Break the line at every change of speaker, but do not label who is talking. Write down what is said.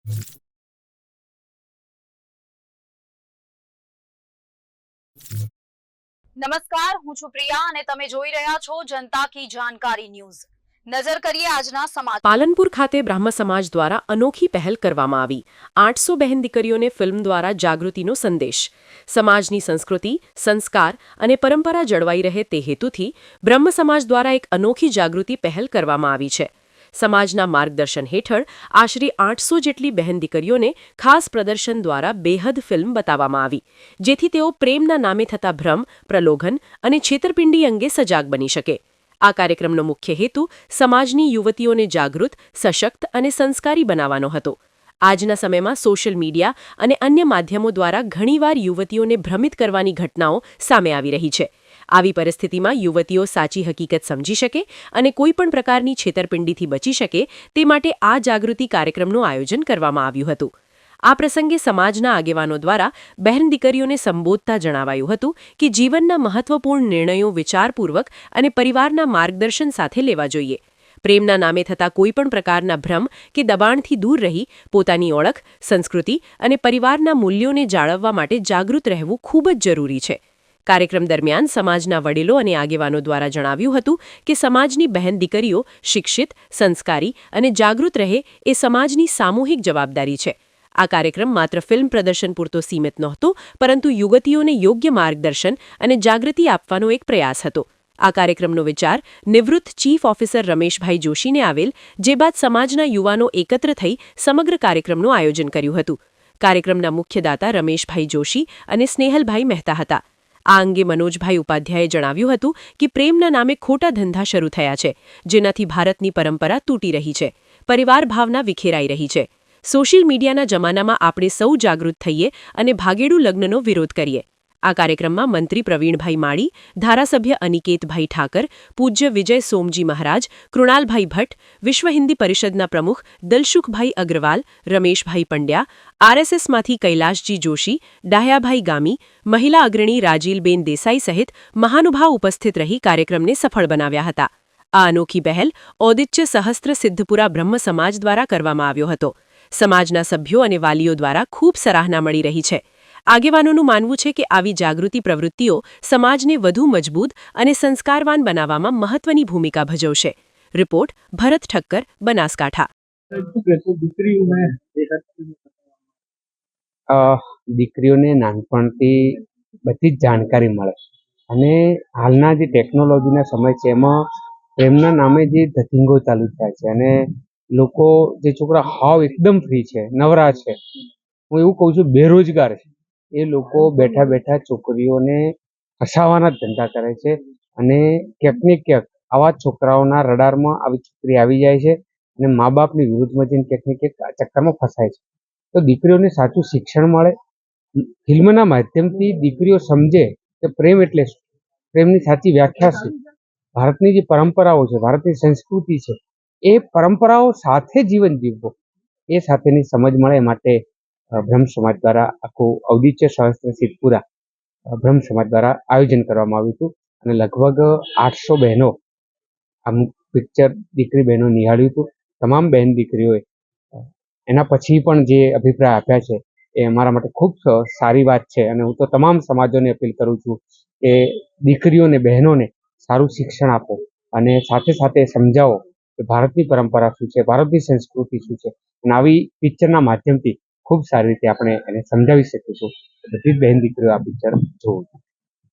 નમસ્કાર, હું છું પ્રિયા અને તમે જોઈ રહ્યા છો જનતા કી જાણકારી ન્યૂઝ। નજર કરીએ આજના સમાચાર।
પાલનપુર ખાતે બ્રાહ્મ સમાજ દ્વારા અનોખી પહેલ કરવામાં આવી। 800 બહેન દીકરીઓને ફિલ્મ દ્વારા જાગૃતિનો સંદેશ। સમાજની સંસ્કૃતિ, સંસ્કાર અને પરંપરા જળવાઈ રહે તે હેતુથી બ્રહ્મ સમાજ દ્વારા એક અનોખી જાગૃતિ પહેલ કરવામાં આવી છે। સમાજના માર્ગદર્શન હેઠળ આશરે 800 જેટલી બહેન દીકરીઓને ખાસ પ્રદર્શન દ્વારા બેહદ ફિલ્મ બતાવવામાં આવી, જેથી તેઓ પ્રેમના નામે થતા ભ્રમ, પ્રલોભન અને છેતરપિંડી અંગે સજાગ બની શકે। આ કાર્યક્રમનો મુખ્ય હેતુ સમાજની યુવતીઓને જાગૃત, સશક્ત અને સંસ્કારી બનાવવાનો હતો। આજના સમયમાં સોશિયલ મીડિયા અને અન્ય માધ્યમો દ્વારા ઘણીવાર યુવતીઓને ભ્રમિત કરવાની ઘટનાઓ સામે આવી રહી છે। આવી પરિસ્થિતિમાં યુવતીઓ સાચી હકીકત સમજી શકે અને કોઈપણ પ્રકારની છેતરપિંડીથી બચી શકે તે માટે આ જાગૃતિ કાર્યક્રમનું આયોજન કરવામાં આવ્યું હતું। આ પ્રસંગે સમાજના આગેવાનો દ્વારા બહેન દીકરીઓને સંબોધતા જણાવાયું હતું કે જીવનના મહત્વપૂર્ણ નિર્ણયો વિચારપૂર્વક અને પરિવારના માર્ગદર્શન સાથે લેવા જોઈએ। પ્રેમના નામે થતા કોઈપણ પ્રકારના ભ્રમ કે દબાણથી દૂર રહી પોતાની ઓળખ, સંસ્કૃતિ અને પરિવારના મૂલ્યોને જાળવવા માટે જાગૃત રહેવું ખૂબ જ જરૂરી છે। કાર્યક્રમ દરમિયાન સમાજના વડીલો અને આગેવાનો દ્વારા જણાવ્યું હતું કે સમાજની બહેન દીકરીઓ શિક્ષિત, સંસ્કારી અને જાગૃત રહે એ સમાજની સામૂહિક જવાબદારી છે। આ કાર્યક્રમ માત્ર ફિલ્મ પ્રદર્શન પૂરતો સીમિત નહોતો, પરંતુ યુવતીઓને યોગ્ય માર્ગદર્શન અને જાગૃતિ આપવાનો એક પ્રયાસ હતો। આ કાર્યક્રમનો વિચાર નિવૃત્ત ચીફ ઓફિસર રમેશભાઈ જોશીને આવેલ, જે બાદ સમાજના યુવાનો એકત્ર થઈ સમગ્ર કાર્યક્રમનું આયોજન કર્યું હતું। કાર્યક્રમના મુખ્ય દાતા રમેશભાઈ જોશી અને સ્નેહલભાઈ મહેતા હતા। આ અંગે મનોજભાઈ ઉપાધ્યાયે જણાવ્યું હતું કે પ્રેમના નામે ખોટા ધંધા શરૂ થયા છે, જેનાથી ભારતની પરંપરા તૂટી રહી છે, પરિવાર ભાવના વિખેરાઈ રહી છે। સોશિયલ મીડિયાના જમાનામાં આપણે સૌ જાગૃત થઈએ અને ભાગેડુ લગ્નનો વિરોધ કરીએ। આ કાર્યક્રમમાં મંત્રી પ્રવીણભાઈ માળી, ધારાસભ્ય અનિકેતભાઈ ઠાકર, પૂજ્ય વિજય સોમજી મહારાજ, કૃણાલભાઈ ભટ્ટ, વિશ્વ હિન્દી પરિષદના પ્રમુખ દલસુખભાઈ અગ્રવાલ, રમેશભાઈ પંડ્યા, આરએસએસમાંથી કૈલાશજી જોશી, ડાહ્યાભાઈ ગામી, મહિલા અગ્રણી રાજીલબેન દેસાઈ સહિત મહાનુભાવ ઉપસ્થિત રહી કાર્યક્રમને સફળ બનાવ્યા હતા। આ અનોખી પહેલ ઔદિત્ય સહસ્ત્ર સિદ્ધપુરા બ્રહ્મ સમાજ દ્વારા કરવામાં આવ્યો હતો। સમાજના સભ્યો અને વાલીઓ દ્વારા ખૂબ સરાહના મળી રહી છે। આગેવાનોનું માનવું છે કે આવી જાગૃતિ પ્રવૃત્તિઓ સમાજને વધુ મજબૂત અને સંસ્કારવાન બનાવવામાં મહત્વની ભૂમિકા ભજવશે। રિપોર્ટ ભરત ઠક્કર, બનાસકાંઠા।
દીકરીઓને નાનપણથી બધી જ જાણકારી મળે અને હાલના જે ટેકનોલોજીના સમય છે એમાં પ્રેમના નામે જે ધતિંગો ચાલુ થાય છે અને લોકો જે છોકરા હાવ એકદમ ફ્રી છે, નવરા છે, હું એવું કહું છું બેરોજગાર છે, એ લોકો બેઠા બેઠા છોકરીઓને ફસાવાના જ ધંધા કરે છે અને ક્યાંક ને ક્યાંક આવા છોકરાઓના રડારમાં આવી છોકરી આવી જાય છે અને મા બાપની વિરુદ્ધમાં જઈને ક્યાંક ને ક્યાંક આ ચક્કરમાં ફસાય છે। તો દીકરીઓને સાચું શિક્ષણ મળે, ફિલ્મના માધ્યમથી દીકરીઓ સમજે કે પ્રેમ એટલે શું, પ્રેમની સાચી વ્યાખ્યા શું, ભારતની જે પરંપરાઓ છે, ભારતની સંસ્કૃતિ છે, એ પરંપરાઓ સાથે જીવન જીવવું એ સાથેની સમજ મળે માટે બ્રહ્મ સમાજ દ્વારા આખું ઔદિત્ય સહસ્ત્ર સિદ્ધપુરા બ્રહ્મ સમાજ દ્વારા આયોજન કરવામાં આવ્યું હતું અને લગભગ 800 બહેનો આમ પિક્ચર દીકરી બહેનો નિહાળ્યું હતું। તમામ બહેન દીકરીઓએ એના પછી પણ જે અભિપ્રાય આપ્યા છે એ અમારા માટે ખૂબ સારી વાત છે અને હું તો તમામ સમાજોને અપીલ કરું છું કે દીકરીઓને, બહેનોને સારું શિક્ષણ આપો અને સાથે સાથે સમજાવો કે ભારતની પરંપરા શું છે, ભારતની સંસ્કૃતિ શું છે અને આવી પિક્ચરના માધ્યમથી ખૂબ સારી રીતે આપણે એને સમજાવી શકીશું। બધી જ બહેન દીકરીઓ આ પિક્ચર જોવું।